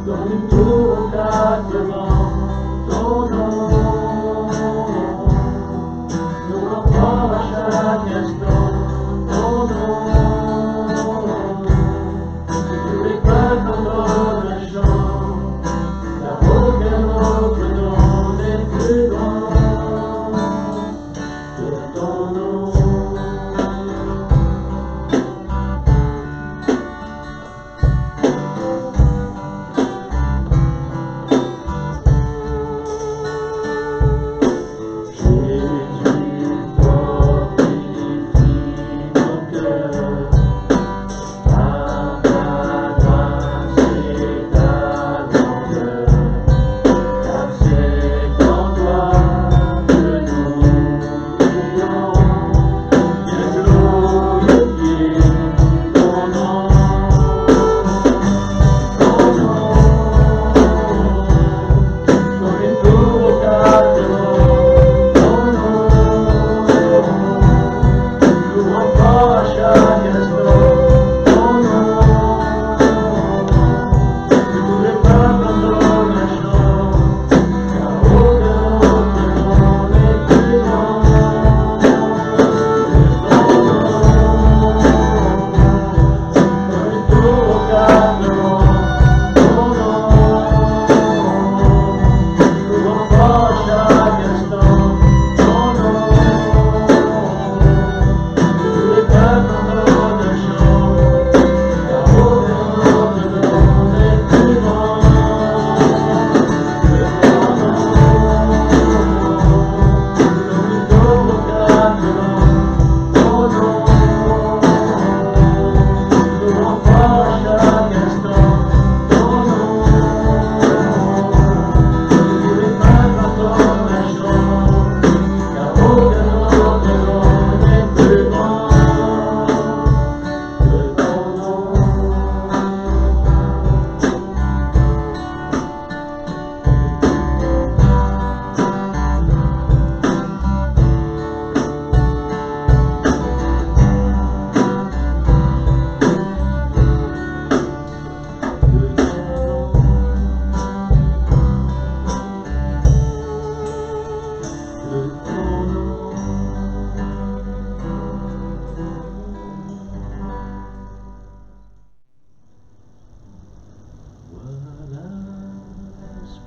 Donne tout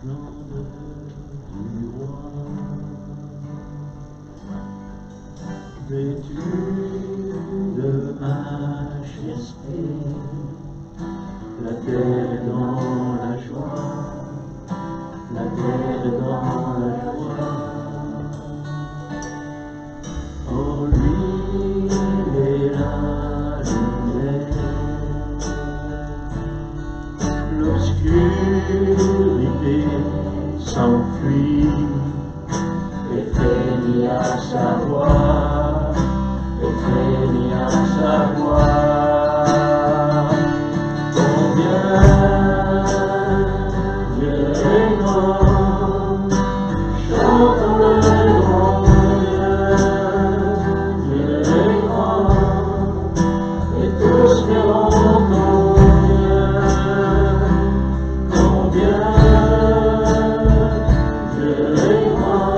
splendeur du roi, vêtu de majesté, la terre est dans la joie, la terre est dans la joie. Oh, lui est la lumière, l'obscurité s'enfuit, éteigne à sa voix, éteigne à sa voix. Combien Dieu est grand, chantons le grand Dieu. Dieu est grand, et tous verront combien Dieu est grand.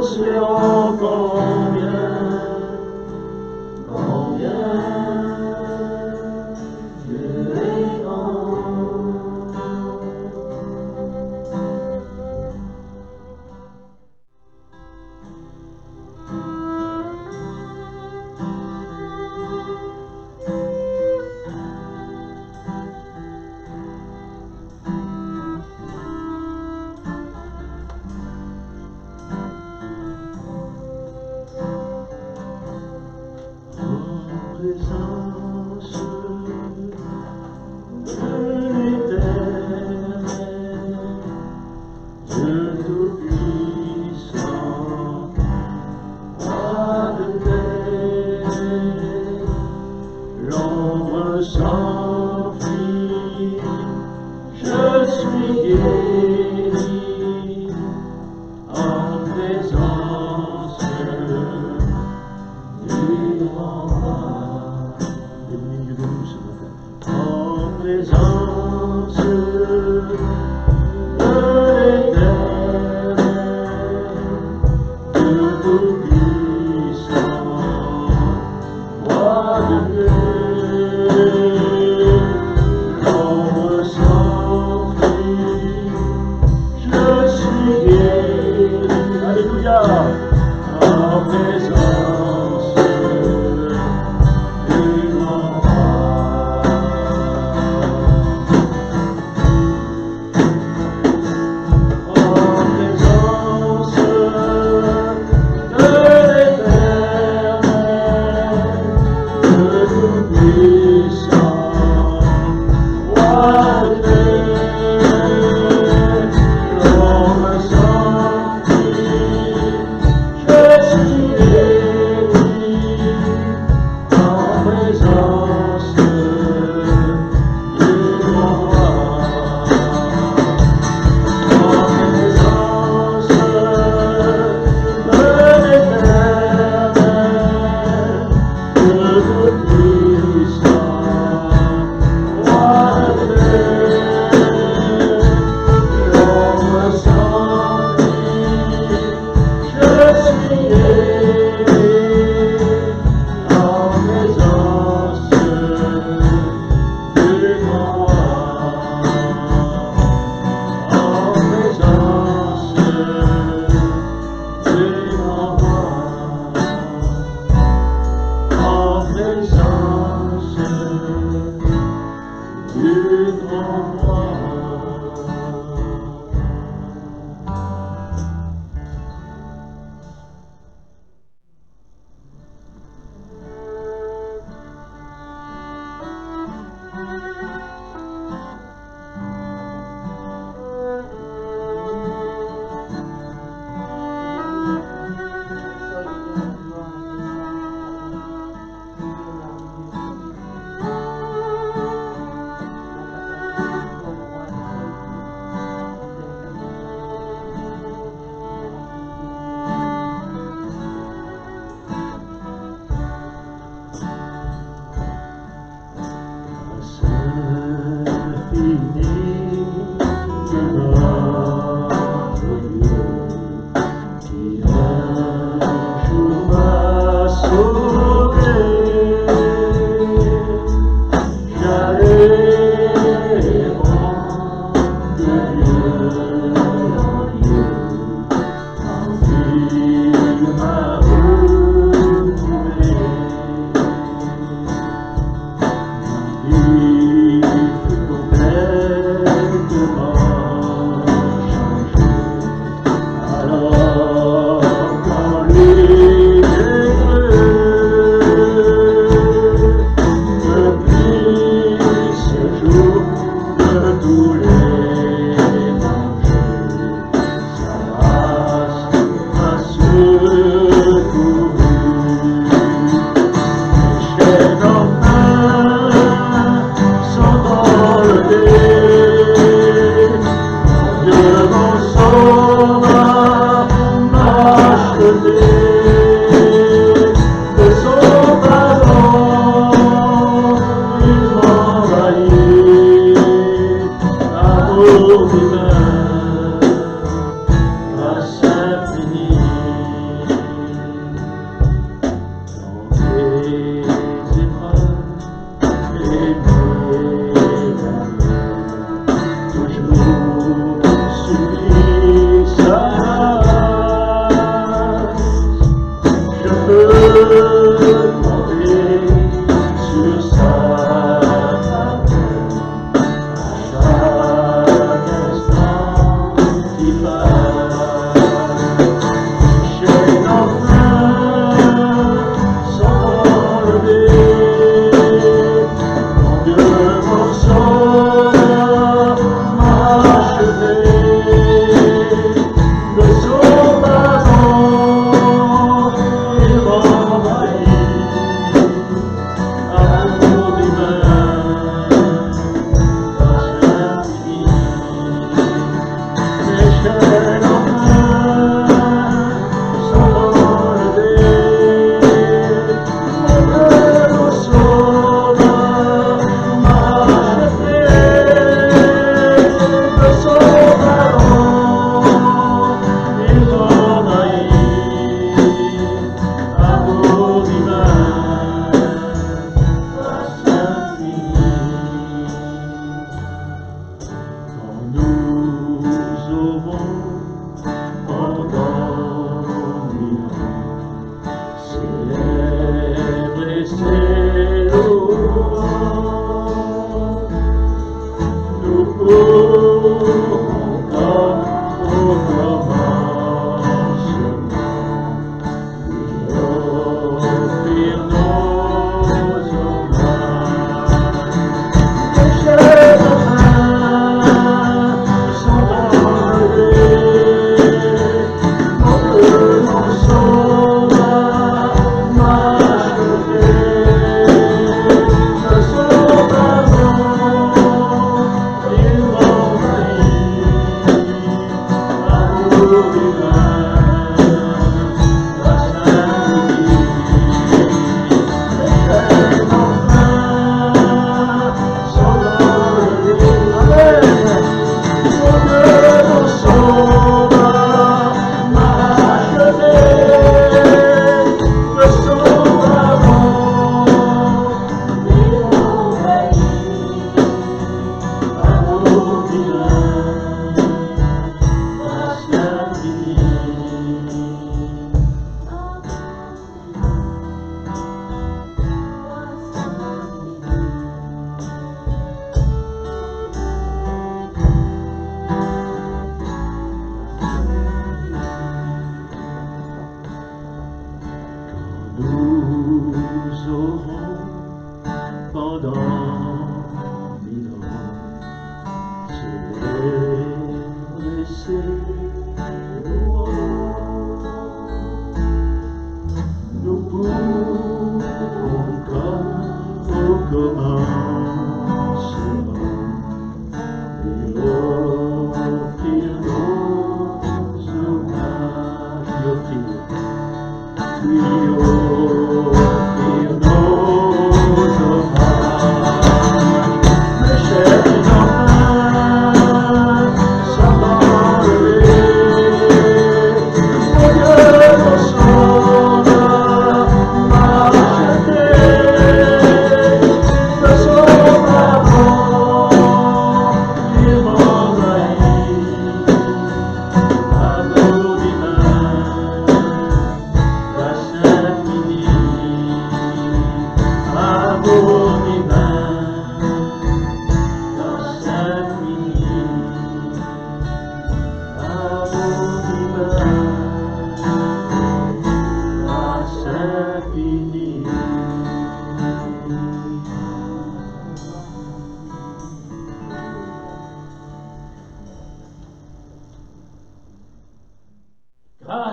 tous verront combien Dieu est grand. grâce infinie.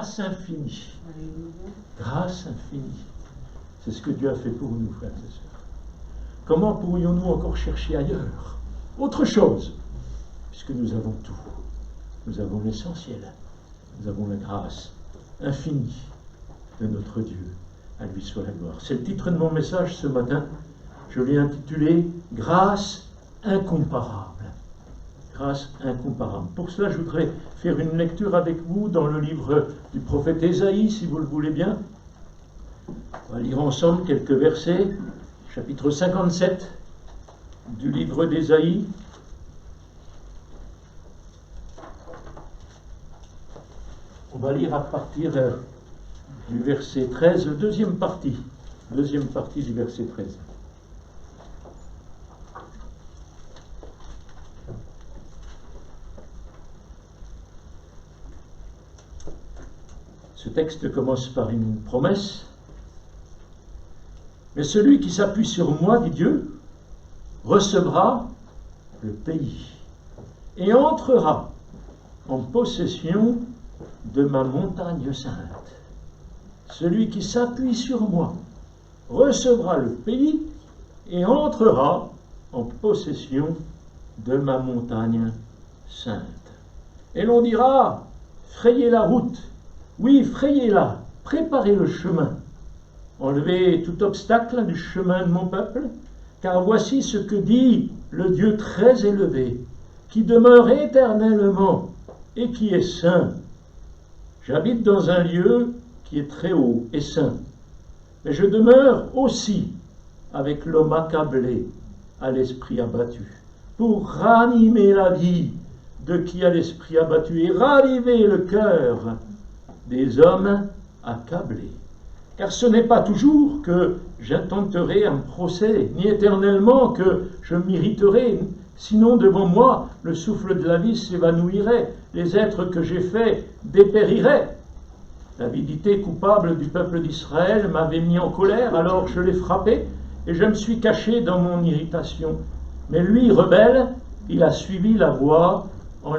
grâce infinie. Grâce infinie. C'est ce que Dieu a fait pour nous, frères et sœurs. Comment pourrions-nous encore chercher ailleurs autre chose? Puisque nous avons tout. Nous avons l'essentiel. Nous avons la grâce infinie de notre Dieu. À lui soit la gloire. C'est le titre de mon message ce matin. Je l'ai intitulé « Grâce incomparable ». Grâce incomparable. Pour cela, je voudrais faire une lecture avec vous dans le livre du prophète Ésaïe, si vous le voulez bien. On va lire ensemble quelques versets, chapitre 57 du livre d'Ésaïe. On va lire à partir du verset 13, deuxième partie du verset 13. Ce texte commence par une promesse. Mais celui qui s'appuie sur moi, dit Dieu, recevra le pays et entrera en possession de ma montagne sainte. Celui qui s'appuie sur moi recevra le pays et entrera en possession de ma montagne sainte. Et l'on dira, frayez la route. Oui, frayez-la, préparez le chemin, enlevez tout obstacle du chemin de mon peuple, car voici ce que dit le Dieu très élevé, qui demeure éternellement et qui est saint. J'habite dans un lieu qui est très haut et saint, mais je demeure aussi avec l'homme accablé, à l'esprit abattu, pour ranimer la vie de qui a l'esprit abattu et raviver le cœur des hommes accablés. Car ce n'est pas toujours que j'intenterai un procès, ni éternellement que je m'irriterai, sinon devant moi le souffle de la vie s'évanouirait, les êtres que j'ai faits dépériraient. L'avidité coupable du peuple d'Israël m'avait mis en colère, alors je l'ai frappé, et je me suis caché dans mon irritation. Mais lui, rebelle, il a suivi la voie où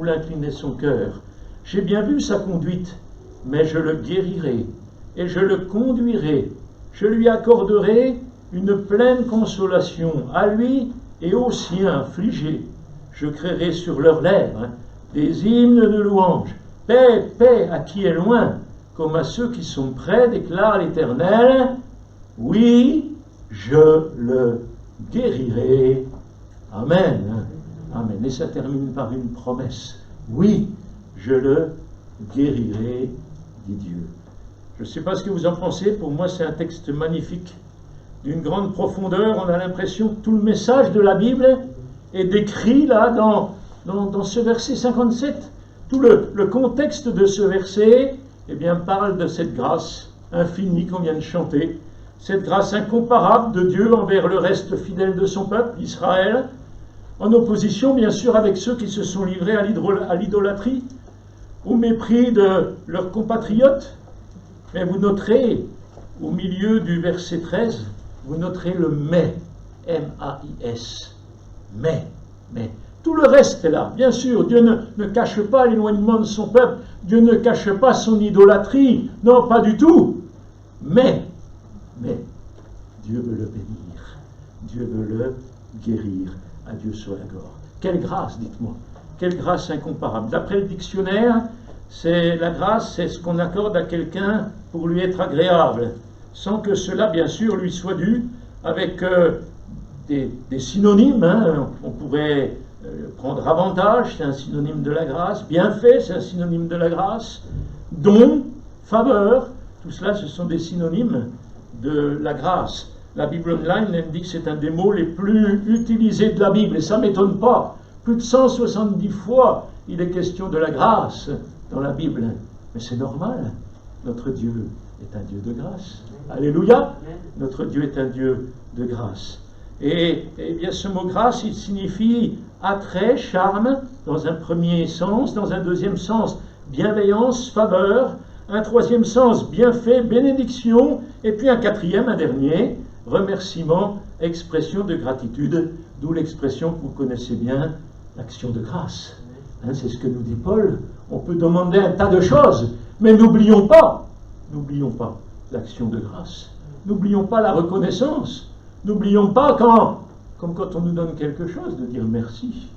l'inclinait son cœur. J'ai bien vu sa conduite, mais je le guérirai et je le conduirai. Je lui accorderai une pleine consolation à lui et aux siens affligés. Je créerai sur leurs lèvres des hymnes de louange. Paix, paix à qui est loin, comme à ceux qui sont près, déclare l'Éternel. Oui, je le guérirai. Amen. Amen. Et ça termine par une promesse. Oui, je le guérirai, dit Dieu. Je ne sais pas ce que vous en pensez, pour moi c'est un texte magnifique, d'une grande profondeur. On a l'impression que tout le message de la Bible est décrit là dans ce verset 57. Tout le contexte de ce verset parle de cette grâce infinie qu'on vient de chanter, cette grâce incomparable de Dieu envers le reste fidèle de son peuple, Israël, en opposition bien sûr avec ceux qui se sont livrés à l'idolâtrie, au mépris de leurs compatriotes. Mais vous noterez, au milieu du verset 13, vous noterez le « mais », M-A-I-S, « mais ». Tout le reste est là. Bien sûr, Dieu ne cache pas l'éloignement de son peuple, Dieu ne cache pas son idolâtrie, non, pas du tout. Mais, Dieu veut le bénir, Dieu veut le guérir, à Dieu soit la gloire. Quelle grâce, dites-moi. Quelle grâce incomparable. D'après le dictionnaire, la grâce, c'est ce qu'on accorde à quelqu'un pour lui être agréable, sans que cela, bien sûr, lui soit dû, avec des synonymes. On pourrait prendre avantage, c'est un synonyme de la grâce. Bienfait, c'est un synonyme de la grâce. Don, faveur, tout cela, ce sont des synonymes de la grâce. La Bible Online, elle dit que c'est un des mots les plus utilisés de la Bible, et ça ne m'étonne pas. Plus de 170 fois, il est question de la grâce dans la Bible. Mais c'est normal. Notre Dieu est un Dieu de grâce. Alléluia. Notre Dieu est un Dieu de grâce. Et bien ce mot grâce, il signifie attrait, charme, dans un premier sens. Dans un deuxième sens, bienveillance, faveur. Un troisième sens, bienfait, bénédiction. Et puis un quatrième, un dernier, remerciement, expression de gratitude. D'où l'expression que vous connaissez bien, l'action de grâce. C'est ce que nous dit Paul on peut demander un tas de choses, mais n'oublions pas l'action de grâce. N'oublions pas la reconnaissance. N'oublions pas comme quand on nous donne quelque chose, de dire merci.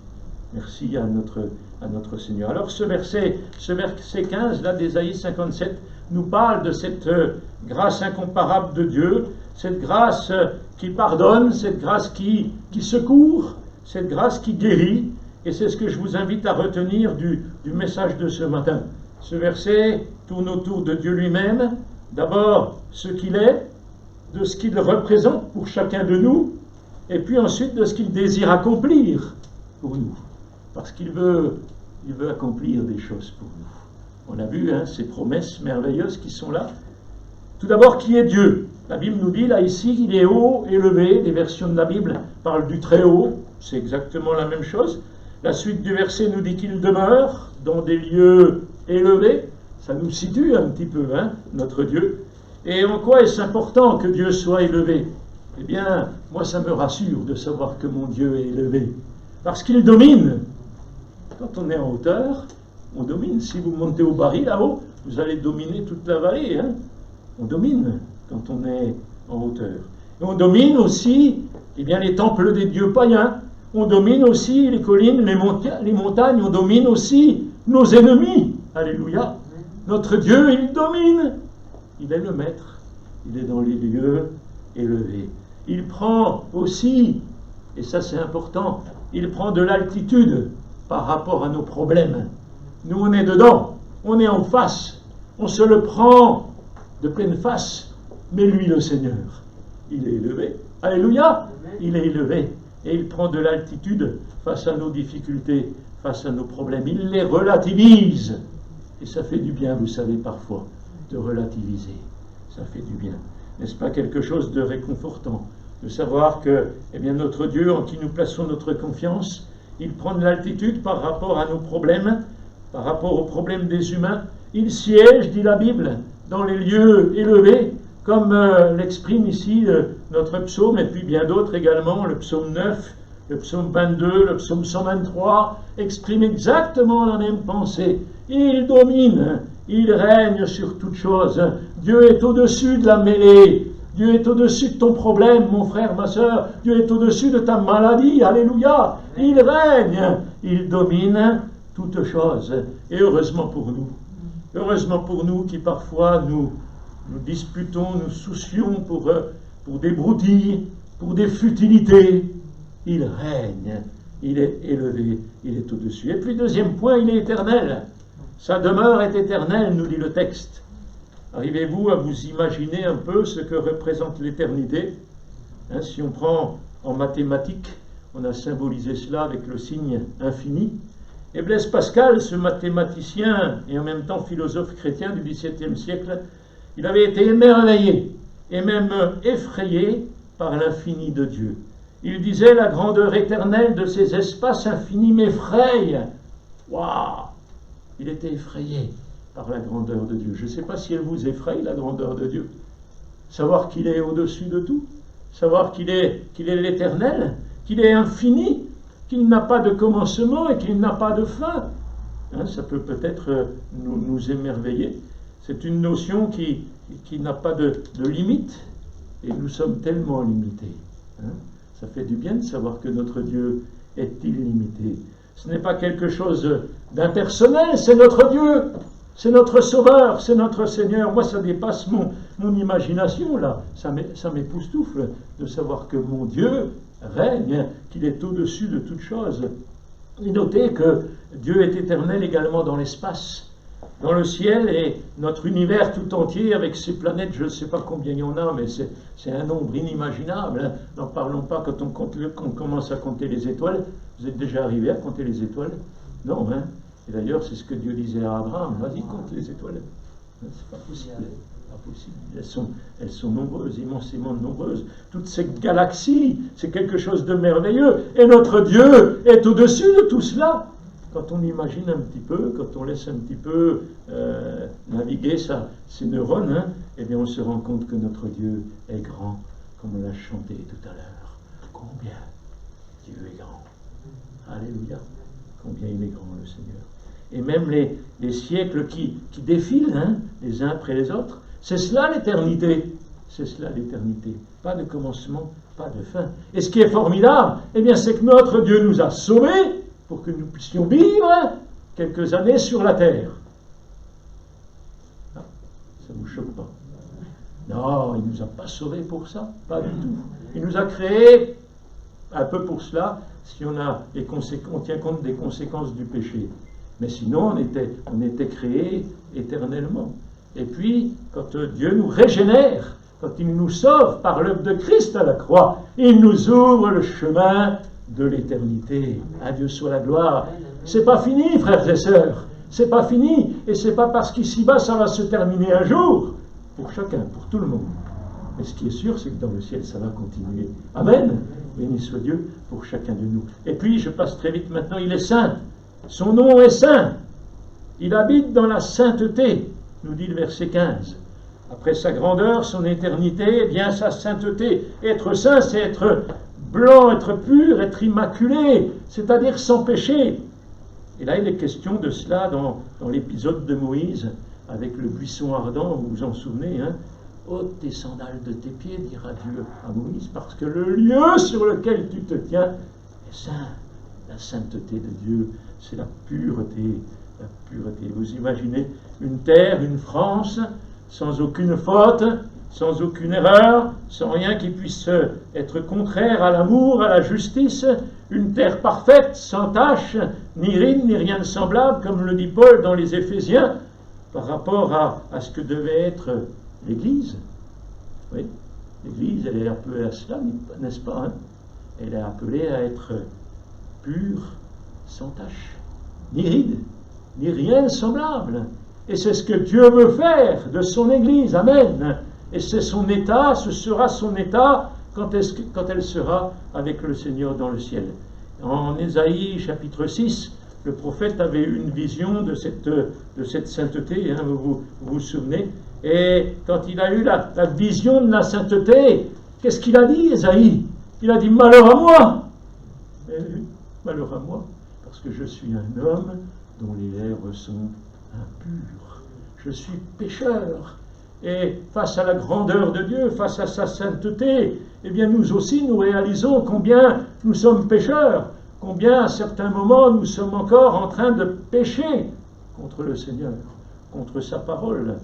Merci à notre Seigneur. Alors ce verset 15 là d'Ésaïe 57 nous parle de cette grâce incomparable de Dieu, cette grâce qui pardonne, cette grâce qui secourt, cette grâce qui guérit. Et c'est ce que je vous invite à retenir du message de ce matin. Ce verset tourne autour de Dieu lui-même, d'abord ce qu'il est, de ce qu'il représente pour chacun de nous, et puis ensuite de ce qu'il désire accomplir pour nous. Parce qu'il veut accomplir des choses pour nous. On a vu ces promesses merveilleuses qui sont là. Tout d'abord, qui est Dieu? La Bible nous dit là ici qu'il est haut, élevé. Des versions de la Bible parlent du très haut. C'est exactement la même chose. La suite du verset nous dit qu'il demeure dans des lieux élevés. Ça nous situe un petit peu, notre Dieu. Et en quoi est-ce important que Dieu soit élevé? Eh bien, moi ça me rassure de savoir que mon Dieu est élevé. Parce qu'il domine. Quand on est en hauteur, on domine. Si vous montez au baril là-haut, vous allez dominer toute la vallée. On domine quand on est en hauteur. Et on domine aussi les temples des dieux païens. On domine aussi les collines, les montagnes. On domine aussi nos ennemis. Alléluia. Notre Dieu, il domine. Il est le maître. Il est dans les lieux élevés. Il prend aussi, et ça c'est important, il prend de l'altitude par rapport à nos problèmes. Nous, on est dedans, on est en face, on se le prend de pleine face, mais lui, le Seigneur, il est élevé. Alléluia, il est élevé, et il prend de l'altitude face à nos difficultés, face à nos problèmes. Il les relativise, et ça fait du bien, vous savez, parfois, de relativiser. Ça fait du bien. N'est-ce pas quelque chose de réconfortant, de savoir que notre Dieu, en qui nous plaçons notre confiance, il prend de l'altitude par rapport à nos problèmes, par rapport aux problèmes des humains. Il siège, dit la Bible, dans les lieux élevés, comme l'exprime ici notre psaume, et puis bien d'autres également, le psaume 9, le psaume 22, le psaume 123, expriment exactement la même pensée. Il domine, il règne sur toutes choses. Dieu est au-dessus de la mêlée. Dieu est au-dessus de ton problème, mon frère, ma soeur. Dieu est au-dessus de ta maladie. Alléluia. Il règne. Il domine toutes choses. Et heureusement pour nous. Heureusement pour nous qui parfois nous disputons, nous soucions pour des broutilles, pour des futilités. Il règne. Il est élevé. Il est au-dessus. Et puis deuxième point, il est éternel. Sa demeure est éternelle, nous dit le texte. Arrivez-vous à vous imaginer un peu ce que représente l'éternité? Si on prend en mathématiques, on a symbolisé cela avec le signe infini. Et Blaise Pascal, ce mathématicien et en même temps philosophe chrétien du XVIIe siècle, il avait été émerveillé et même effrayé par l'infini de Dieu. Il disait: la grandeur éternelle de ces espaces infinis m'effraie. Waouh! Il était effrayé par la grandeur de Dieu. Je ne sais pas si elle vous effraie, la grandeur de Dieu. Savoir qu'il est au-dessus de tout, savoir qu'il est l'éternel, qu'il est infini, qu'il n'a pas de commencement et qu'il n'a pas de fin. Ça peut peut-être nous émerveiller. C'est une notion qui n'a pas de limite, et nous sommes tellement limités. Ça fait du bien de savoir que notre Dieu est illimité. Ce n'est pas quelque chose d'impersonnel, c'est notre Dieu, c'est notre Sauveur, c'est notre Seigneur. Moi, ça dépasse mon imagination, là. Ça m'époustoufle de savoir que mon Dieu règne, qu'il est au-dessus de toutes choses. Et notez que Dieu est éternel également dans l'espace, dans le ciel, et notre univers tout entier avec ses planètes, je ne sais pas combien il y en a, mais c'est un nombre inimaginable. N'en parlons pas quand on commence à compter les étoiles. Vous êtes déjà arrivé à compter les étoiles? Non, Et d'ailleurs, c'est ce que Dieu disait à Abraham: vas-y, compte les étoiles. C'est pas possible. Pas possible. Elles sont nombreuses, immensément nombreuses. Toute cette galaxie, c'est quelque chose de merveilleux. Et notre Dieu est au-dessus de tout cela. Quand on imagine un petit peu, quand on laisse un petit peu naviguer ses neurones, eh bien on se rend compte que notre Dieu est grand, comme on l'a chanté tout à l'heure. Combien Dieu est grand. Alléluia. Combien il est grand, le Seigneur. et même les siècles qui défilent, hein, les uns après les autres. C'est cela l'éternité. C'est cela l'éternité. Pas de commencement, pas de fin. Et ce qui est formidable, eh bien, c'est que notre Dieu nous a sauvés pour que nous puissions vivre quelques années sur la terre. Ah, ça ne vous choque pas? Non, il ne nous a pas sauvés pour ça, pas du tout. Il nous a créés un peu pour cela, si on tient compte des conséquences du péché. Mais sinon, on était créés éternellement. Et puis, quand Dieu nous régénère, quand il nous sauve par l'œuvre de Christ à la croix, il nous ouvre le chemin de l'éternité. À Dieu soit la gloire. C'est pas fini, frères et sœurs. C'est pas fini. Et c'est pas parce qu'ici-bas, ça va se terminer un jour. Pour chacun, pour tout le monde. Mais ce qui est sûr, c'est que dans le ciel, ça va continuer. Amen. Béni soit Dieu pour chacun de nous. Et puis, je passe très vite maintenant, il est saint. Son nom est saint. Il habite dans la sainteté, nous dit le verset 15. Après sa grandeur, son éternité, vient sa sainteté. Être saint, c'est être blanc, être pur, être immaculé, c'est-à-dire sans péché. Et là, il est question de cela dans l'épisode de Moïse, avec le buisson ardent, vous vous en souvenez, hein? Ôte tes sandales de tes pieds, dira Dieu à Moïse, parce que le lieu sur lequel tu te tiens est saint. La sainteté de Dieu, c'est la pureté. La pureté. Vous imaginez une terre, une France, sans aucune faute, sans aucune erreur, sans rien qui puisse être contraire à l'amour, à la justice, une terre parfaite, sans tache, ni ride, ni rien de semblable, comme le dit Paul dans les Éphésiens, par rapport à ce que devait être l'Église. Oui, l'Église, elle est appelée à cela, n'est-ce pas, hein? Elle est appelée à être pure, sans tache, ni ride, ni rien de semblable. Et c'est ce que Dieu veut faire de son Église. Amen. Et c'est son état, ce sera son état quand elle sera avec le Seigneur dans le ciel. En Ésaïe chapitre 6, le prophète avait eu une vision de cette sainteté, hein, vous vous souvenez. Et quand il a eu la vision de la sainteté, qu'est-ce qu'il a dit, Ésaïe? Il a dit, malheur à moi! Malheur à moi, parce que je suis un homme dont les lèvres sont impures. Je suis pécheur. Et face à la grandeur de Dieu, face à sa sainteté, eh bien nous aussi nous réalisons combien nous sommes pécheurs, combien à certains moments nous sommes encore en train de pécher contre le Seigneur, contre sa parole.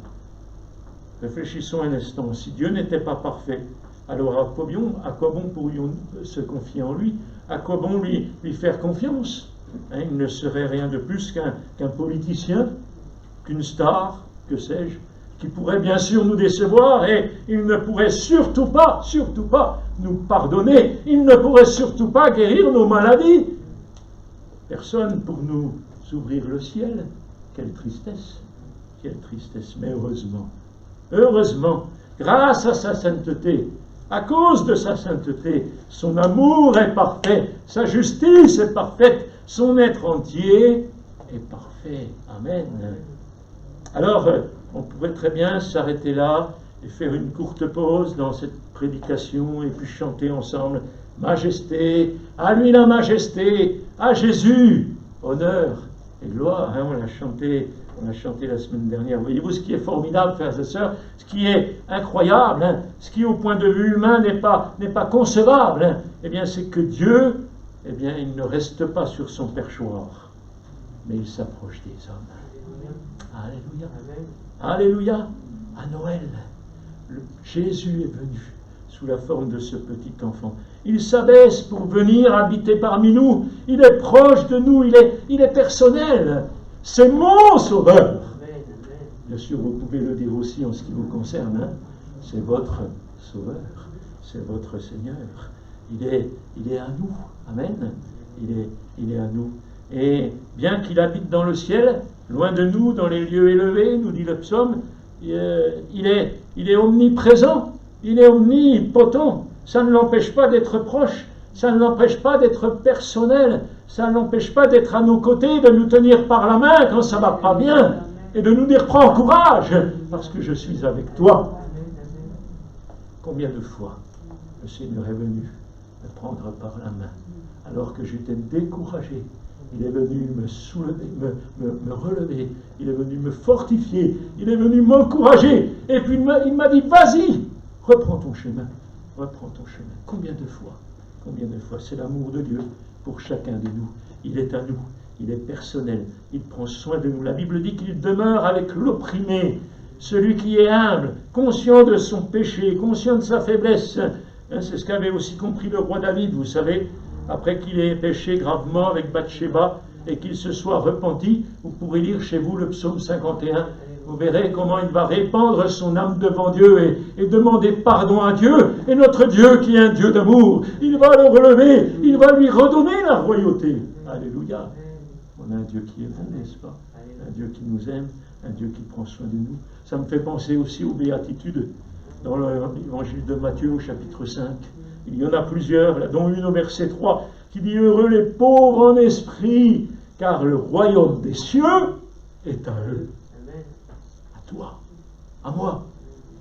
Réfléchissons un instant. Si Dieu n'était pas parfait, alors à quoi bon pourrions-nous se confier en lui? À quoi bon lui faire confiance? Hein, il ne serait rien de plus qu'un politicien, qu'une star, que sais-je, qui pourrait bien sûr nous décevoir, et il ne pourrait surtout pas nous pardonner, il ne pourrait surtout pas guérir nos maladies. Personne pour nous ouvrir le ciel. Quelle tristesse, mais heureusement, grâce à sa sainteté, à cause de sa sainteté, son amour est parfait, sa justice est parfaite, son être entier est parfait. Amen. Alors, on pourrait très bien s'arrêter là et faire une courte pause dans cette prédication et puis chanter ensemble « Majesté, à lui la majesté, à Jésus, honneur et gloire ». Hein, on l'a chanté la semaine dernière. Voyez-vous ce qui est formidable, frères et sœurs, ce qui est incroyable, hein, ce qui au point de vue humain n'est pas concevable, hein, eh bien c'est que Dieu, eh bien il ne reste pas sur son perchoir, mais il s'approche des hommes. Alléluia. Alléluia. À Noël, Jésus est venu sous la forme de ce petit enfant. Il s'abaisse pour venir habiter parmi nous. Il est proche de nous, il est personnel. C'est mon sauveur. Bien sûr, vous pouvez le dire aussi en ce qui vous concerne. Hein. C'est votre sauveur. C'est votre Seigneur. Il est à nous. Amen. Il est à nous. Et bien qu'il habite dans le ciel, loin de nous, dans les lieux élevés, nous dit le psaume, il est omniprésent, il est omnipotent. Ça ne l'empêche pas d'être proche, ça ne l'empêche pas d'être personnel, ça ne l'empêche pas d'être à nos côtés, de nous tenir par la main quand ça ne va pas bien, et de nous dire « Prends courage, parce que je suis avec toi ». Combien de fois le Seigneur est venu me prendre par la main, alors que j'étais découragé, Il est venu me soulever, me relever. Il est venu me fortifier. Il est venu m'encourager. Et puis il m'a dit, vas-y, reprends ton chemin. Reprends ton chemin. Combien de fois c'est l'amour de Dieu pour chacun de nous. Il est à nous. Il est personnel. Il prend soin de nous. La Bible dit qu'il demeure avec l'opprimé. Celui qui est humble, conscient de son péché, conscient de sa faiblesse. C'est ce qu'avait aussi compris le roi David, vous savez, après qu'il ait péché gravement avec Bathsheba et qu'il se soit repenti. Vous pourrez lire chez vous le psaume 51. Vous verrez comment il va répandre son âme devant Dieu et demander pardon à Dieu. Et notre Dieu, qui est un Dieu d'amour, il va le relever, il va lui redonner la royauté. Alléluia. On a un Dieu qui est bon, n'est-ce pas? Un Dieu qui nous aime, un Dieu qui prend soin de nous. Ça me fait penser aussi aux béatitudes dans l'évangile de Matthieu au chapitre 5. Il y en a plusieurs, là, dont une au verset 3, qui dit « Heureux les pauvres en esprit, car le royaume des cieux est à eux. » À toi, à moi,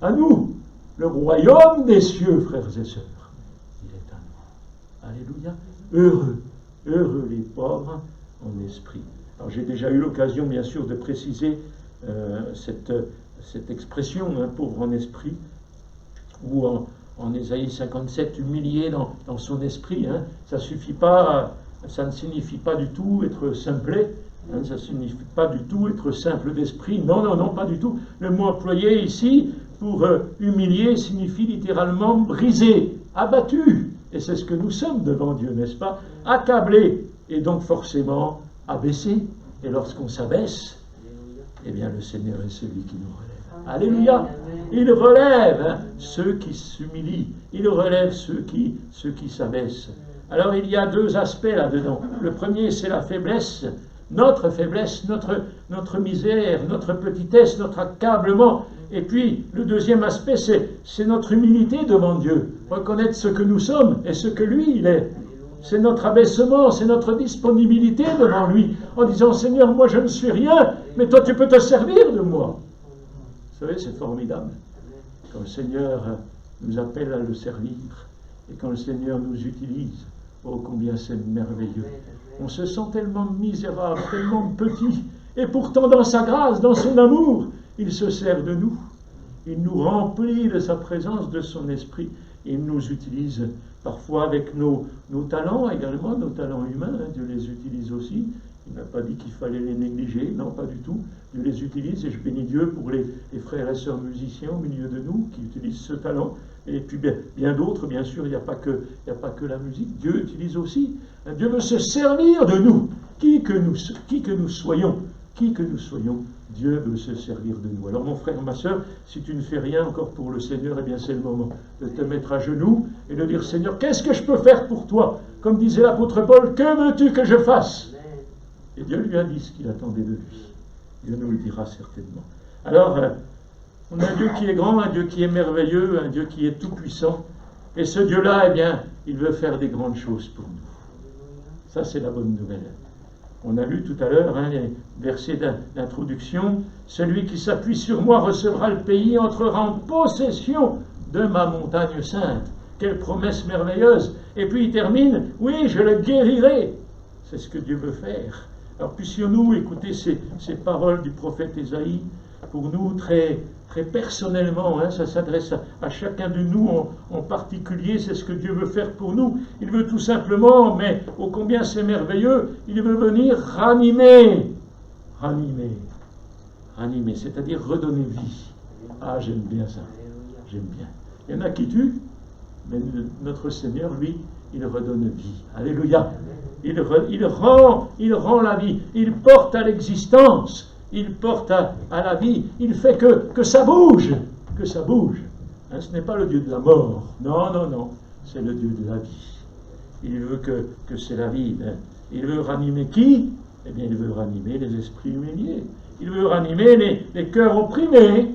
à nous. Le royaume des cieux, frères et sœurs, il est à nous. Alléluia. Heureux les pauvres en esprit. Alors j'ai déjà eu l'occasion, bien sûr, de préciser cette expression, pauvre en esprit, ou en Ésaïe 57, humilié dans son esprit. Ça ne signifie pas du tout être simplet, ça ne signifie pas du tout être simple d'esprit. Non, pas du tout. Le mot employé ici pour humilier signifie littéralement briser, abattu. Et c'est ce que nous sommes devant Dieu, n'est-ce pas? Accablé, et donc forcément abaissé. Et lorsqu'on s'abaisse, eh bien le Seigneur est celui qui nous relève. Alléluia. Il relève ceux qui s'humilient. Il relève ceux qui s'abaissent. Alors il y a deux aspects là-dedans. Le premier, c'est la faiblesse, notre misère, notre petitesse, notre accablement. Et puis le deuxième aspect, c'est notre humilité devant Dieu. Reconnaître ce que nous sommes et ce que lui, il est. C'est notre abaissement, c'est notre disponibilité devant lui, en disant, Seigneur, moi je ne suis rien, mais toi tu peux te servir de moi. Vous savez, c'est formidable. Quand le Seigneur nous appelle à le servir, et quand le Seigneur nous utilise, oh combien c'est merveilleux. On se sent tellement misérable, tellement petit, et pourtant dans sa grâce, dans son amour, il se sert de nous. Il nous remplit de sa présence, de son esprit, et il nous utilise parfois avec nos talents également, nos talents humains, Dieu les utilise aussi. Il n'a pas dit qu'il fallait les négliger, non, pas du tout. Dieu les utilise, et je bénis Dieu pour les frères et sœurs musiciens au milieu de nous qui utilisent ce talent. Et puis bien d'autres, bien sûr, il n'y a pas que la musique. Dieu utilise aussi. Dieu veut se servir de nous. Qui que nous soyons, Dieu veut se servir de nous. Alors mon frère, ma sœur, si tu ne fais rien encore pour le Seigneur, eh bien c'est le moment de te mettre à genoux et de dire, Seigneur, qu'est-ce que je peux faire pour toi? Comme disait l'apôtre Paul, que veux-tu que je fasse? Et Dieu lui a dit ce qu'il attendait de lui. Dieu nous le dira certainement. Alors, on a un Dieu qui est grand, un Dieu qui est merveilleux, un Dieu qui est tout-puissant. Et ce Dieu-là, eh bien, il veut faire des grandes choses pour nous. Ça, c'est la bonne nouvelle. On a lu tout à l'heure les versets d'introduction. Celui qui s'appuie sur moi recevra le pays, entrera en possession de ma montagne sainte. Quelle promesse merveilleuse! Et puis il termine, oui, je le guérirai. C'est ce que Dieu veut faire. Alors puissions-nous écouter ces paroles du prophète Ésaïe, pour nous très, très personnellement, ça s'adresse à chacun de nous en particulier, c'est ce que Dieu veut faire pour nous. Il veut tout simplement, mais ô combien c'est merveilleux, il veut venir ranimer, c'est-à-dire redonner vie. Ah, j'aime bien ça, j'aime bien. Il y en a qui tuent, mais notre Seigneur, lui, il redonne vie. Alléluia. Il rend la vie, il porte à l'existence, il porte à la vie, il fait que ça bouge, ce n'est pas le Dieu de la mort, non, c'est le Dieu de la vie. Il veut que c'est la vie. Il veut ranimer qui? Eh bien, il veut ranimer les esprits humiliés. Il veut ranimer les cœurs opprimés.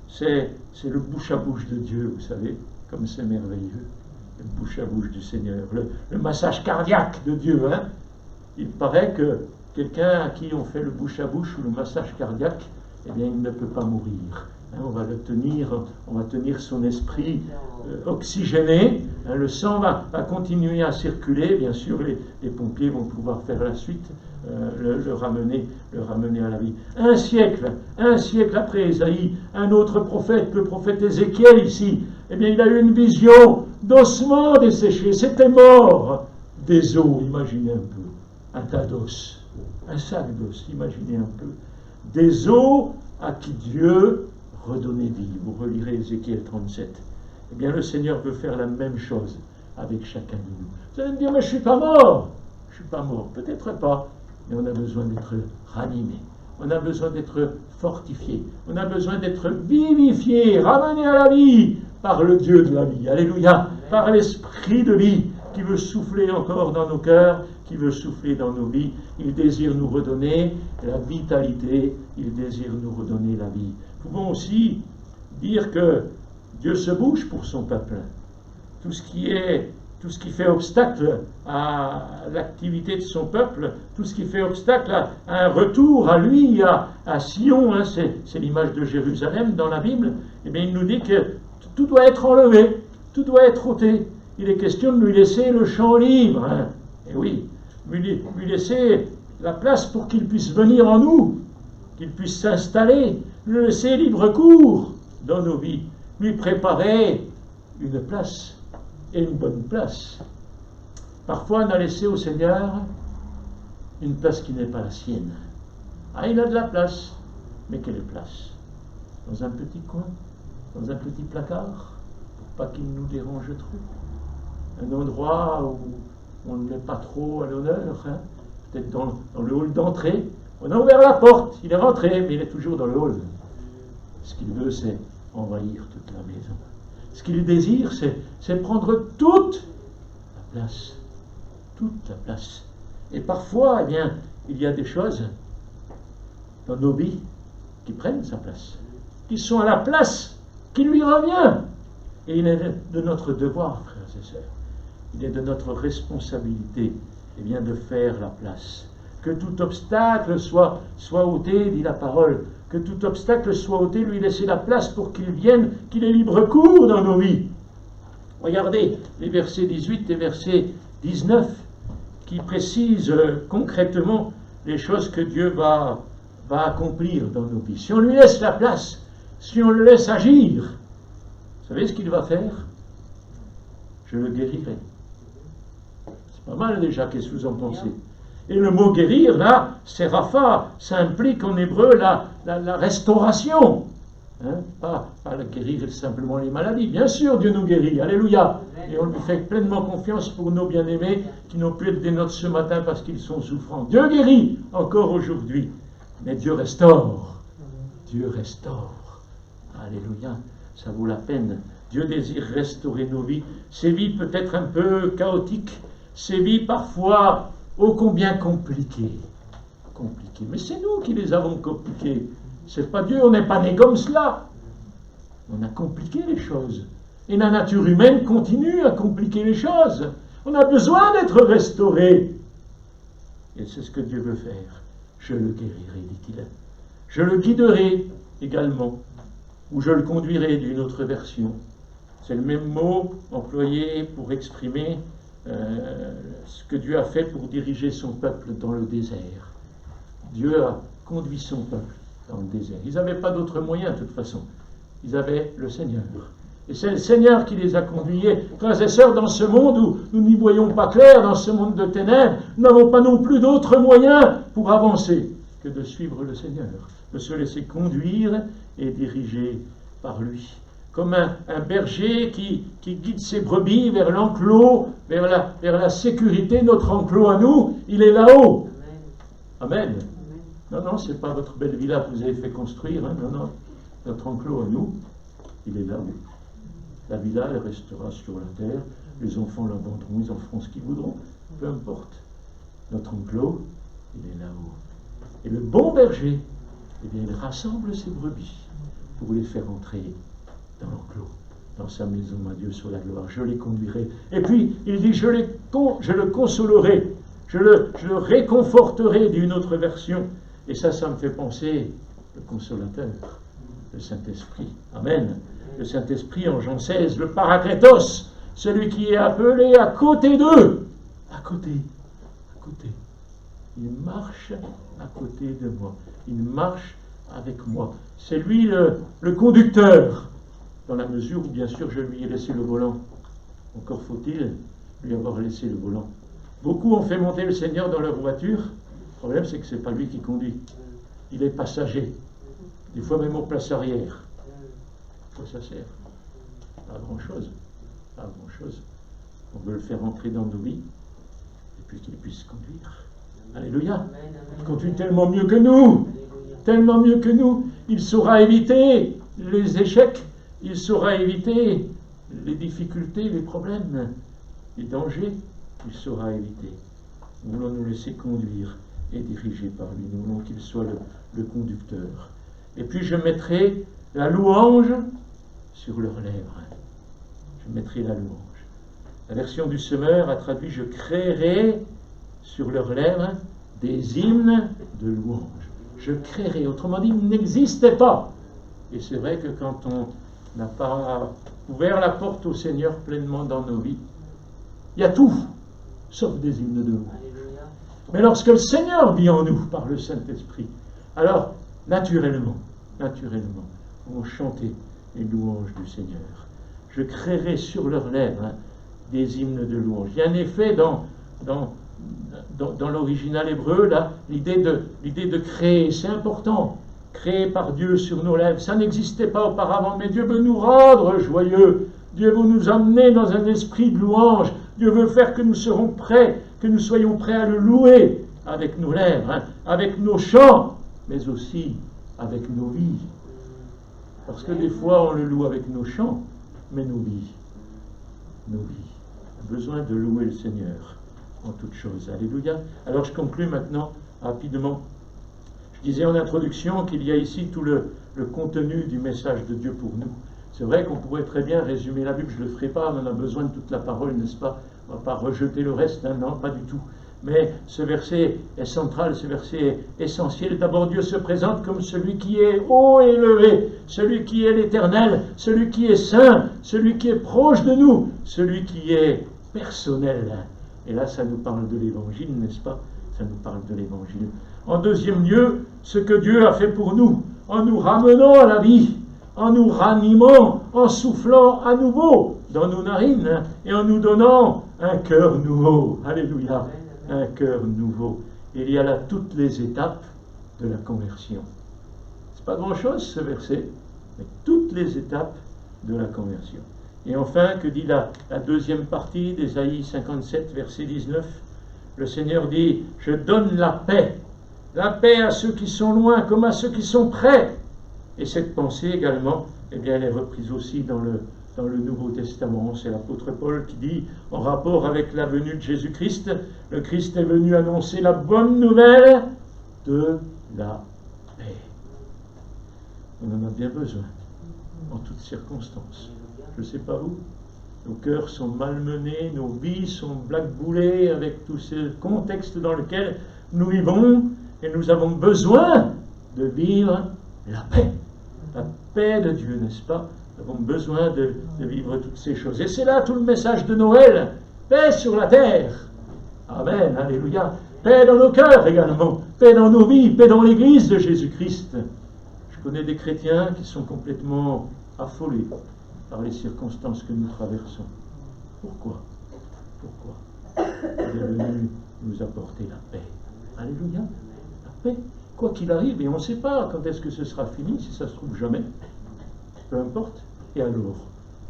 C'est le bouche à bouche de Dieu, vous savez, comme c'est merveilleux. Le bouche à bouche du Seigneur, le massage cardiaque de Dieu. Il paraît que quelqu'un à qui on fait le bouche à bouche ou le massage cardiaque, eh bien il ne peut pas mourir. Hein, on va tenir son esprit oxygéné, hein, le sang va continuer à circuler, bien sûr les pompiers vont pouvoir faire la suite, le ramener à la vie. Un siècle après Ésaïe, un autre prophète, le prophète Ézéchiel ici, eh bien il a eu une vision d'ossements desséchés, c'était mort, des os, imaginez un peu, un tas d'os, un sac d'os, imaginez un peu, des os à qui Dieu redonnait vie. Vous relirez Ézéchiel 37. Eh bien le Seigneur veut faire la même chose avec chacun de nous. Vous allez me dire, mais je ne suis pas mort. Je ne suis pas mort, peut-être pas, mais on a besoin d'être ranimé. On a besoin d'être fortifié. On a besoin d'être vivifié, ramené à la vie par le Dieu de la vie. Alléluia. Par l'esprit de vie qui veut souffler encore dans nos cœurs, qui veut souffler dans nos vies. Il désire nous redonner la vitalité, il désire nous redonner la vie. Nous pouvons aussi dire que Dieu se bouge pour son peuple. Tout ce qui fait obstacle à l'activité de son peuple, tout ce qui fait obstacle à un retour à lui, à Sion, hein, c'est l'image de Jérusalem dans la Bible, eh bien il nous dit que tout doit être enlevé, tout doit être ôté. Il est question de lui laisser le champ libre. Hein. Et oui, lui laisser la place pour qu'il puisse venir en nous, qu'il puisse s'installer, lui laisser libre cours dans nos vies, lui préparer une place, et une bonne place. Parfois, on a laissé au Seigneur une place qui n'est pas la sienne. Ah, il a de la place, mais quelle place? Dans un petit coin, dans un petit placard, pour pas qu'il nous dérange trop. Un endroit où on ne met pas trop à l'honneur, hein, peut-être dans le hall d'entrée. On a ouvert la porte, il est rentré, mais il est toujours dans le hall. Ce qu'il veut, c'est envahir toute la maison. Ce qu'il désire, c'est prendre toute la place. Toute la place. Et parfois, eh bien, il y a des choses dans nos vies qui prennent sa place, qui sont à la place qui lui revient. Et il est de notre devoir, frères et sœurs, il est de notre responsabilité, eh bien, de faire la place. Que tout obstacle soit ôté, dit la parole, que tout obstacle soit ôté, lui laisser la place pour qu'il vienne, qu'il ait libre cours dans nos vies. Regardez les versets 18 et verset 19 qui précisent concrètement les choses que Dieu va accomplir dans nos vies. Si on lui laisse la place, si on le laisse agir, vous savez ce qu'il va faire? Je le guérirai. C'est pas mal déjà, qu'est-ce que vous en pensez? Et le mot guérir, là, c'est Rapha, ça implique en hébreu la restauration. Hein? Pas la guérir simplement les maladies. Bien sûr, Dieu nous guérit, alléluia. Et on lui fait pleinement confiance pour nos bien-aimés qui n'ont pu être des nôtres ce matin parce qu'ils sont souffrants. Dieu guérit encore aujourd'hui, mais Dieu restaure. Dieu restaure. Alléluia, ça vaut la peine. Dieu désire restaurer nos vies. Ces vies peut-être un peu chaotiques, ces vies parfois ô combien compliquées. Mais c'est nous qui les avons compliquées. C'est pas Dieu, on n'est pas né comme cela. On a compliqué les choses. Et la nature humaine continue à compliquer les choses. On a besoin d'être restauré. Et c'est ce que Dieu veut faire. Je le guérirai, dit-il. Je le guiderai également. Ou je le conduirai, d'une autre version. C'est le même mot employé pour exprimer ce que Dieu a fait pour diriger son peuple dans le désert. Dieu a conduit son peuple dans le désert. Ils n'avaient pas d'autre moyen de toute façon. Ils avaient le Seigneur. Et c'est le Seigneur qui les a conduits. Frères et sœurs, dans ce monde où nous n'y voyons pas clair, dans ce monde de ténèbres, nous n'avons pas non plus d'autre moyen pour avancer que de suivre le Seigneur, de se laisser conduire et diriger par lui. Comme un berger qui guide ses brebis vers l'enclos, vers la sécurité, notre enclos à nous, il est là-haut. Amen. Non, ce n'est pas votre belle villa que vous avez fait construire. Hein, non, notre enclos à nous, il est là-haut. La villa, elle restera sur la terre. Les enfants l'abandonneront, ils en feront ce qu'ils voudront. Peu importe. Notre enclos, il est là-haut. Et le bon berger, eh bien, il rassemble ses brebis pour les faire entrer dans l'enclos, dans sa maison, à Dieu soit la gloire. Je les conduirai. Et puis, il dit, je le consolerai, je le réconforterai, d'une autre version. Et ça me fait penser le consolateur, le Saint-Esprit. Amen. Le Saint-Esprit en Jean 16, le Parakletos, celui qui est appelé à côté d'eux. À côté. Il marche à côté de moi. Il marche avec moi. C'est lui le conducteur, dans la mesure où, bien sûr, je lui ai laissé le volant. Encore faut-il lui avoir laissé le volant. Beaucoup ont fait monter le Seigneur dans leur voiture. Le problème, c'est que ce n'est pas lui qui conduit. Il est passager. Des fois même en place arrière. À quoi ça sert? Pas grand-chose. Pas grand-chose. On veut le faire entrer dans nos vies, et puis qu'il puisse conduire. Alléluia. Il conduit tellement mieux que nous. Tellement mieux que nous. Il saura éviter les échecs. Il saura éviter les difficultés, les problèmes, les dangers. Il saura éviter. Nous voulons nous laisser conduire et diriger par lui. Nous voulons qu'il soit le conducteur. Et puis je mettrai la louange sur leurs lèvres. Je mettrai la louange. La version du Semeur a traduit « Je créerai sur leurs lèvres des hymnes de louange ». Je créerai. Autrement dit, il n'existait pas. Et c'est vrai que quand on n'a pas ouvert la porte au Seigneur pleinement dans nos vies, il y a tout, sauf des hymnes de louange. Mais lorsque le Seigneur vit en nous par le Saint-Esprit, alors naturellement, on va chanter les louanges du Seigneur. Je créerai sur leurs lèvres des hymnes de louange. Il y a un effet dans l'original hébreu, là, l'idée de créer, c'est important. Créé par Dieu sur nos lèvres, ça n'existait pas auparavant, mais Dieu veut nous rendre joyeux. Dieu veut nous amener dans un esprit de louange. Dieu veut faire que nous soyons prêts à le louer avec nos lèvres, avec nos chants, mais aussi avec nos vies. Parce que des fois, on le loue avec nos chants, mais nos vies. On a besoin de louer le Seigneur en toutes choses. Alléluia. Alors je conclus maintenant rapidement. Je disais en introduction qu'il y a ici tout le contenu du message de Dieu pour nous. C'est vrai qu'on pourrait très bien résumer la Bible, je ne le ferai pas, on en a besoin de toute la parole, n'est-ce pas? On ne va pas rejeter le reste, non, pas du tout. Mais ce verset est central, ce verset est essentiel. D'abord, Dieu se présente comme celui qui est haut et élevé, celui qui est l'Éternel, celui qui est saint, celui qui est proche de nous, celui qui est personnel. Et là, ça nous parle de l'Évangile, n'est-ce pas? Ça nous parle de l'Évangile. En deuxième lieu, ce que Dieu a fait pour nous, en nous ramenant à la vie, en nous ranimant, en soufflant à nouveau dans nos narines et en nous donnant un cœur nouveau. Alléluia, un cœur nouveau. Il y a là toutes les étapes de la conversion. C'est pas grand-chose ce verset, mais toutes les étapes de la conversion. Et enfin, que dit la deuxième partie d'Ésaïe 57, verset 19? Le Seigneur dit, je donne la paix à ceux qui sont loin comme à ceux qui sont près. Et cette pensée également, eh bien, elle est reprise aussi dans le Nouveau Testament. C'est l'apôtre Paul qui dit, en rapport avec la venue de Jésus-Christ, le Christ est venu annoncer la bonne nouvelle de la paix. On en a bien besoin, en toutes circonstances. Je ne sais pas où, nos cœurs sont malmenés, nos vies sont blackboulées avec tous ces contextes dans lesquels nous vivons, et nous avons besoin de vivre la paix de Dieu, n'est-ce pas? Nous avons besoin de vivre toutes ces choses. Et c'est là tout le message de Noël. Paix sur la terre. Amen, alléluia. Paix dans nos cœurs également. Paix dans nos vies, paix dans l'Église de Jésus-Christ. Je connais des chrétiens qui sont complètement affolés par les circonstances que nous traversons. Pourquoi? Il est venu nous apporter la paix. Alléluia. La paix. Quoi qu'il arrive, et on ne sait pas quand est-ce que ce sera fini, si ça se trouve jamais. Peu importe. Et alors,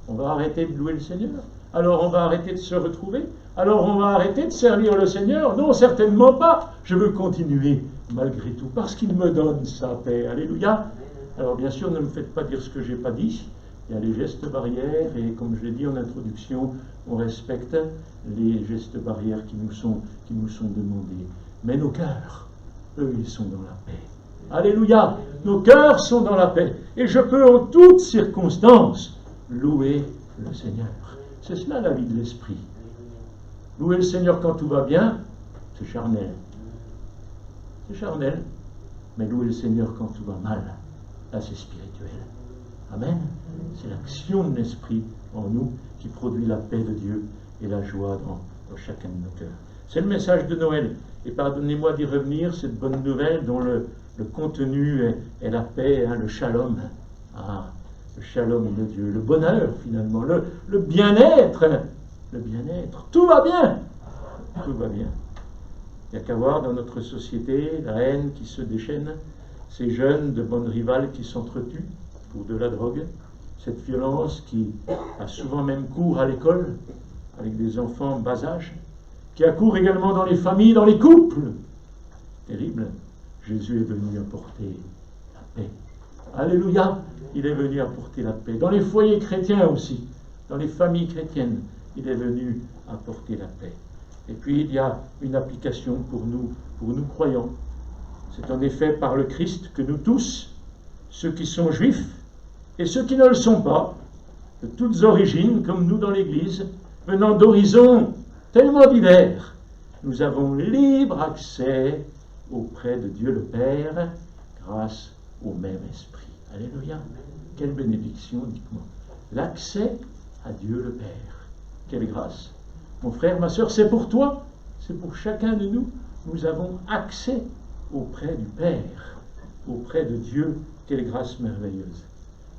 on va arrêter de louer le Seigneur? Alors on va arrêter de se retrouver? Alors on va arrêter de servir le Seigneur? Non, certainement pas. Je veux continuer malgré tout, parce qu'il me donne sa paix. Alléluia. Alors bien sûr, ne me faites pas dire ce que je n'ai pas dit. Il y a les gestes barrières, et comme je l'ai dit en introduction, on respecte les gestes barrières qui nous sont demandés. Mais nos cœurs, eux, ils sont dans la paix. Alléluia. Nos cœurs sont dans la paix. Et je peux en toutes circonstances louer le Seigneur. C'est cela la vie de l'esprit. Louer le Seigneur quand tout va bien, c'est charnel. C'est charnel. Mais louer le Seigneur quand tout va mal, là c'est spirituel. Amen. C'est l'action de l'Esprit en nous qui produit la paix de Dieu et la joie dans chacun de nos cœurs. C'est le message de Noël. Et pardonnez-moi d'y revenir, cette bonne nouvelle dont le contenu est la paix, le shalom. Ah, le shalom de Dieu, le bonheur finalement, le bien-être. Le bien-être. Tout va bien. Tout va bien. Il n'y a qu'à voir dans notre société la haine qui se déchaîne, ces jeunes de bonnes rivales qui s'entretuent pour de la drogue, cette violence qui a souvent même cours à l'école, avec des enfants bas âge, qui a cours également dans les familles, dans les couples. Terrible. Jésus est venu apporter la paix. Alléluia. Il est venu apporter la paix. Dans les foyers chrétiens aussi, dans les familles chrétiennes, il est venu apporter la paix. Et puis il y a une application pour nous croyants. C'est en effet par le Christ que nous tous, ceux qui sont juifs et ceux qui ne le sont pas, de toutes origines, comme nous dans l'Église, venant d'horizons tellement divers, nous avons libre accès auprès de Dieu le Père, grâce au même Esprit. Alléluia. Quelle bénédiction, dites-moi. L'accès à Dieu le Père. Quelle grâce. Mon frère, ma soeur, c'est pour toi, c'est pour chacun de nous. Nous avons accès auprès du Père, auprès de Dieu. Quelle grâce merveilleuse.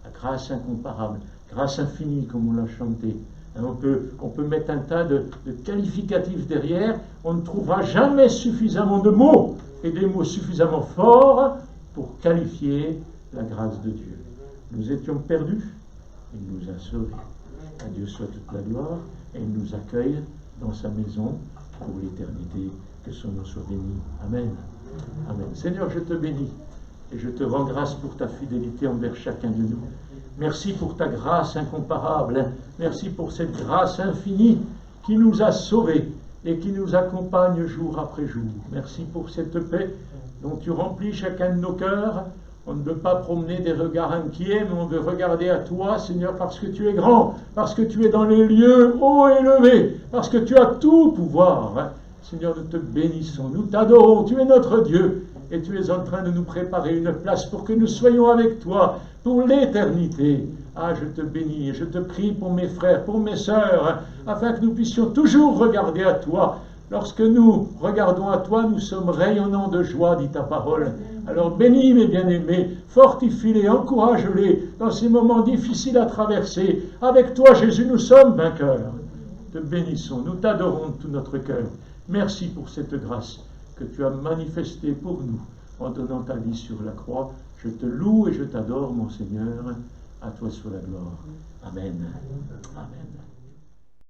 La grâce incomparable, grâce infinie, comme on l'a chanté. On peut mettre un tas de qualificatifs derrière. On ne trouvera jamais suffisamment de mots et des mots suffisamment forts pour qualifier la grâce de Dieu. Nous étions perdus, il nous a sauvés. À Dieu soit toute la gloire, et il nous accueille dans sa maison pour l'éternité. Que son nom soit béni. Amen. Amen. Seigneur, je te bénis et je te rends grâce pour ta fidélité envers chacun de nous. Merci pour ta grâce incomparable. Merci pour cette grâce infinie qui nous a sauvés et qui nous accompagne jour après jour. Merci pour cette paix dont tu remplis chacun de nos cœurs. On ne veut pas promener des regards inquiets, mais on veut regarder à toi, Seigneur, parce que tu es grand, parce que tu es dans les lieux hauts et élevés, parce que tu as tout pouvoir. Seigneur, nous te bénissons, nous t'adorons, tu es notre Dieu, et tu es en train de nous préparer une place pour que nous soyons avec toi pour l'éternité. Ah, je te bénis et je te prie pour mes frères, pour mes sœurs, afin que nous puissions toujours regarder à toi. Lorsque nous regardons à toi, nous sommes rayonnants de joie, dit ta parole. Alors bénis mes bien-aimés, fortifie-les, encourage-les dans ces moments difficiles à traverser. Avec toi, Jésus, nous sommes vainqueurs. Te bénissons, nous t'adorons de tout notre cœur. Merci pour cette grâce que tu as manifestée pour nous en donnant ta vie sur la croix. Je te loue et je t'adore, mon Seigneur. À toi soit la gloire. Amen. Amen.